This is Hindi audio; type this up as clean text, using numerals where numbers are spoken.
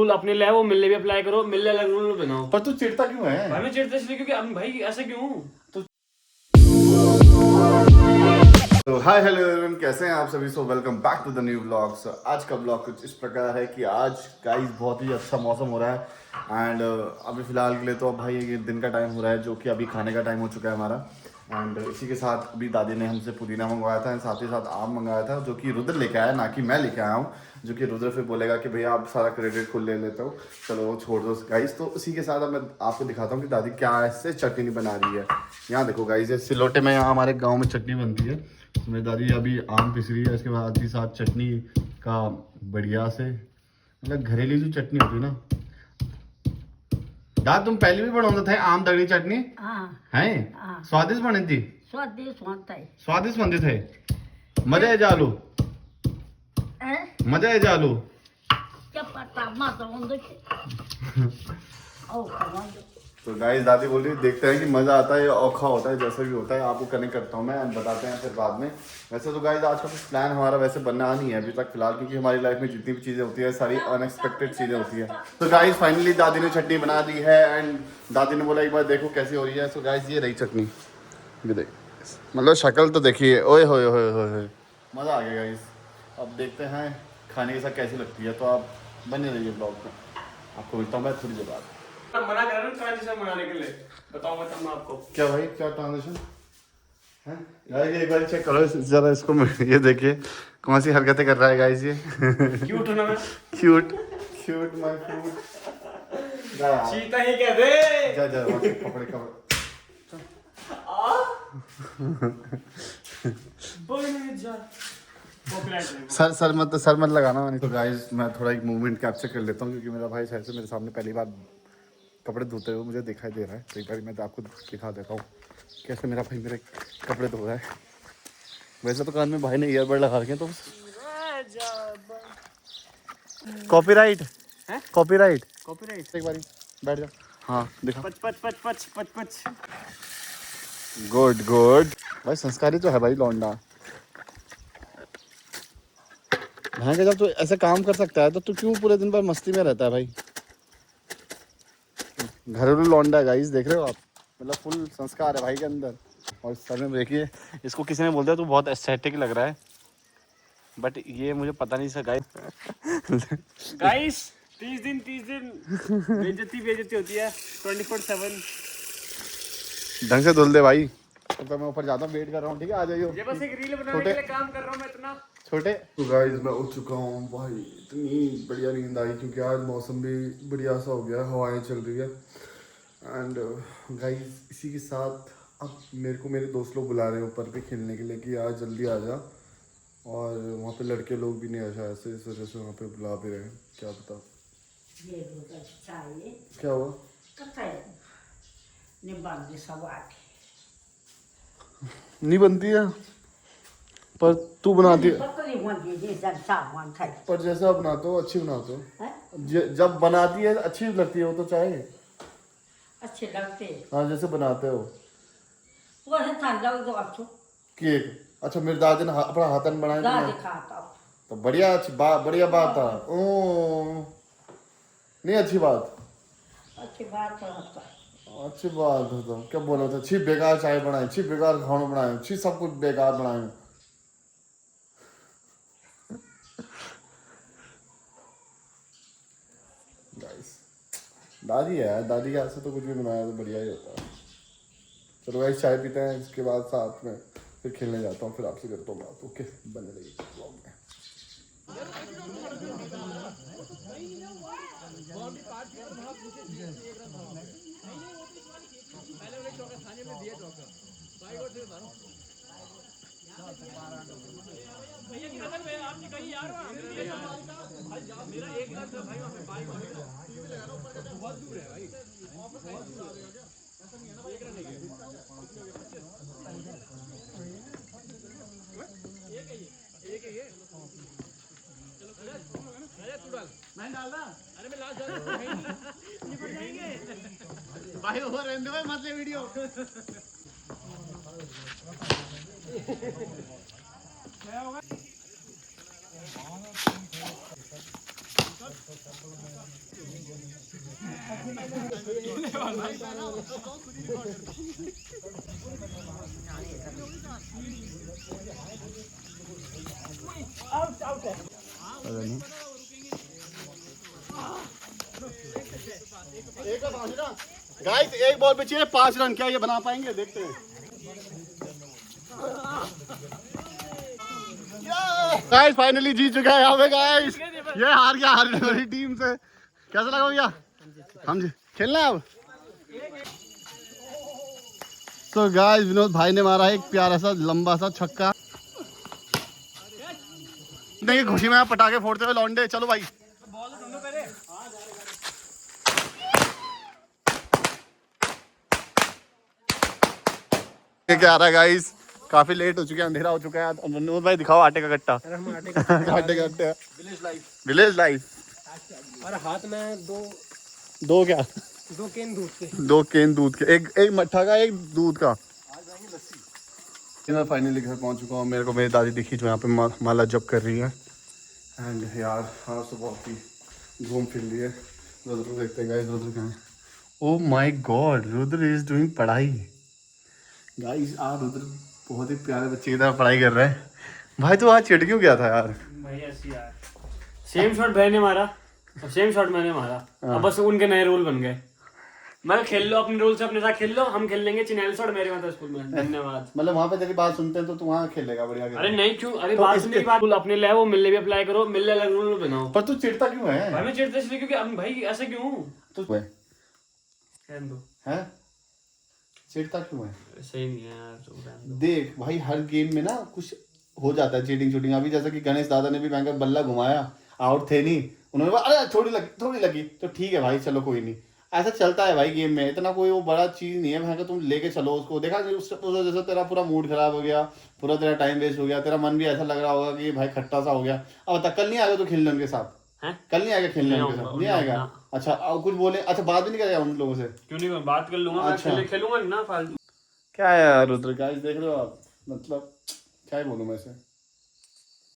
रूल अपने लिए वो मिलने भी अप्लाई करो, मिलने अलग रूल बनाओ। पर तू चिढ़ता क्यों है भाई? मैं चिढ़ता इसलिए क्योंकि अब भाई ऐसा क्यों? तो हाय हेलो एवरीवन, कैसे हैं आप सभी। So welcome back to the new vlog. So आज का व्लॉग कुछ इस प्रकार है कि आज गाइस बहुत ही अच्छा मौसम हो रहा है एंड अभी फिलहाल के लिए तो भाई ये दिन का टाइम हो रहा है, जो कि अभी खाने का टाइम हो चुका है हमारा। एंड इसी के साथ अभी दादी ने हमसे पुदीना मंगवाया था, साथ ही साथ आम मंगाया था, जो कि रुद्र लेके आया, ना कि मैं लेके आया हूँ। जो कि रुद्र फिर बोलेगा कि भैया आप सारा क्रेडिट खुद ले लेते हो, चलो वो छोड़ दो गाइस। तो उसी के साथ अब मैं आपको दिखाता हूँ कि दादी क्या ऐसे चटनी बना रही है। यहाँ देखो गाइस, ये सिलोटे में यहाँ हमारे गाँव में चटनी बनती है। तो मेरी दादी अभी आम पिस रही है, इसके बाद ही साथ चटनी का बढ़िया से, मतलब घरेलू जो चटनी होती है ना। दाद तुम पहले भी बनाते थे आम दगड़ी चटनी? हैं स्वादिष्ट बनी थी। स्वादिष्ट बनते थे, मजा आ जालू, मजा आ जालू। तो गाइस दादी बोल रही देखते हैं कि मजा आता है या औखा होता है, जैसा भी होता है आपको कनेक्ट करता हूँ मैं, बताते हैं फिर बाद में। वैसे तो गाइस आज का कुछ प्लान हमारा वैसे बनना नहीं है अभी तक फिलहाल, क्योंकि हमारी लाइफ में जितनी भी चीज़ें होती है सारी अनएक्सपेक्टेड चीज़ें होती है। तो गाइस फाइनली दादी ने चटनी बना दी है एंड दादी ने बोला एक बार देखो कैसी हो रही है। तो गाइस ये रही चटनी, ये देख, मतलब शक्ल तो देखिए, ओए होए होए होए, मज़ा आ गया गाइस। अब देखते हैं खाने के साथ कैसी लगती है, तो आप बने रहिए ब्लॉग में, आपको मिलता हूँ मैं थोड़ी देर बाद। मना कर रहा हूँ ट्रांजिशन बनाने के लिए, बताऊंगा तब मैं आपको। क्या भाई, क्या ट्रांजिशन है? गाइस एक बार चेक करो जरा इसको, ये देखिए कौन सी हरकतें कर रहा है गाइस ये। क्यूट हूं ना मैं? Cute cute my food. चीता ही कह दे। जा जा कपड़े कपड़े। सर मत लगाना। तो गाइस मैं थोड़ा एक मूवमेंट कैप्चर कर लेता हूँ, क्योंकि मेरा भाई शायद से मेरे सामने पहली बार कपड़े धोते हुए मुझे दिखाई दे रहा है। तो एक बार मैं आपको दिखा देता हूँ कैसे मेरा भाई मेरे कपड़े धो रहा है। वैसे तो कान में भाई ने ईयरबड लगा रखे हैं, तो कॉपीराइट है, कॉपीराइट कॉपीराइट। एक बार बैठ जा, हाँ दिखा। पच पच पच पच पच पच। गुड गुड भाई, संस्कारी तो है भाई लौंडा। भाई जब तू ऐसे काम कर सकता है तो तू क्यों पूरे दिन भर मस्ती में रहता है भाई? घरेलू लौंडा है गाइस, देख रहे हो आप, मतलब फुल संस्कार है भाई के अंदर। और सर में देखिए, इसको किसी ने बोल दिया तू बहुत एस्थेटिक लग रहा है, बट ये मुझे पता नहीं सका गाइस 30 दिन बेइज्जती होती है 24/7। ढंग से धुल दे भाई, तो मैं ऊपर जाता हूँ, वेट कर रहा हूँ, ठीक है आ जाइए। ये बस एक रील बनाने के लिए काम कर रहा हूँ मैं इतना छोटे। तो गाइस मैं उठ चुका हूँ भाई, इतनी बढ़िया नींद आई, क्योंकि आज मौसम भी बढ़िया सा हो गया, हवाएं चल रही है। एंड गाइस इसी के साथ अब मेरे को मेरे दोस्त लोग बुला रहे हैं ऊपर पे खेलने के लिए कि आज जल्दी आ जा, और वहाँ पे लड़के लोग भी नहीं आए शायद से, इस वजह से वहाँ पे बुला भी रहे हैं, क्या पता क्या हुआ। नहीं बनती है, पर तू बनाती है, पर जैसा बनाते हो अच्छी बनाते हो, जब बनाती है अच्छी लगती है वो तो, चाहे अच्छे लगते हाँ जैसे बनाते हो। वो है ठंडा तो अच्छो केक अच्छा मेरे दादी ने अपना हाथन बनाया दादी खाता तो बढ़िया, अच्छी बात, बढ़िया बात था। ओ नहीं अच्छी बात, अच्छी बात होता अच्छी बात है। तो क्या बोला था, छी बेकार चाय बनाए, छी बेकार खाना बनाए, छी सब कुछ बेकार बनाए। गाइस दादी है, दादी के हाथ से तो कुछ भी बनाया तो बढ़िया ही होता है। चलो गाइस चाय पीते हैं, इसके बाद साथ में फिर खेलने जाता हूँ, फिर आपसे करता हूँ बात। ओके बने रहिए ब्लॉग में। भाई ओवर रहने दो मत ले वीडियो। गाइस एक बॉल पे चाहिए 5 रन, क्या ये बना पाएंगे? देखते हैं। गाइस फाइनली जीत चुका है यहाँ पे गाइस, ये हार गया हारने वाली टीम से। कैसा लगा भैया? हम खेलना है अब। तो गाइस विनोद भाई ने मारा एक प्यारा सा लंबा सा छक्का। देखिए खुशी में पटाखे फोड़ते हुए लौंडे। चलो भाई क्या आ रहा है गाइस, काफी लेट हो चुके हैं, अंधेरा हो चुका है। विनोद भाई दिखाओ आटे का कट्टा। आटे का कट्टा विलेज लाइफ। और हाथ में दो क्या? 2 केन दूध के। 2 केन दूध के, एक मट्ठा का, एक दूध का। मैं फाइनली घर पहुंच चुका हूँ। मेरे को मेरी दादी दिखी जो यहाँ पे माला जप कर रही है। एंड यार हाँ तो बहुत ही घूम फिर लिए। रुद्र देखते हैं गाइस, रुद्र कहाँ है? Oh my God, Rudra is doing पढ़ाई। गाइस आज रुद्र बहुत ही प्यारे बच्चे की तरह पढ़ाई कर रहे हैं। भाई तो आज चिढ़ क्यों गया था यार? भाई ऐसी यार, सेम शॉट भाई ने मारा और सेम शॉट मैंने मारा। अब बस उनके नए रूल बन गए। मैं खेल लो अपने रूल से, अपने साथ खेल लो, हम खेल लेंगे चिनैल शॉट मेरे मतलब स्कूल में। धन्यवाद। मतलब वहाँ पे तेरी बात सुनते हैं तो तू वहाँ खेलेगा बढ़िया। अरे नहीं क्यों? अरे बात सुनने की बात, अपने ले वो मिलने भी अप्लाई करो, मिलने अलग रूल बनाओ। पर तू चिढ़ता क्यों है? भाई मैं चिढ़ता इसलिए क्योंकि अब भाई ऐसे क्यों तू है चिढ़ता क्यों है? सही नहीं है यार तो देख भाई हर गेम में ना कुछ हो जाता है, चीटिंग शूटिंग। अभी जैसा कि गणेश दादा ने भी भयंकर बल्ला घुमाया, आउट थे नहीं, उन्होंने बोला अरे थोड़ी लगी तो ठीक है भाई चलो कोई नहीं। ऐसा चलता है भाई गेम में, इतना कोई वो बड़ा चीज नहीं है। भयंकर तुम लेके चलो उसको। देखा उस जैसे तेरा पूरा मूड खराब हो गया, पूरा तेरा टाइम वेस्ट हो गया, तेरा मन भी ऐसा लग रहा होगा कि भाई खट्टा सा हो गया। अब बता कल नहीं आएगा तो खेलने उनके साथ? कल नहीं आएगा खेलने उनके साथ? नहीं आएगा? अच्छा और कुछ बोले? अच्छा बात भी नहीं करेगा उन लोगों से? क्यों नहीं, बात कर लूंगा। अच्छा खेलूंगा ना फालतू। क्या है यार रुद्र गाइस, देख रहे हो आप, मतलब क्या ही बोलूं मैं इसे।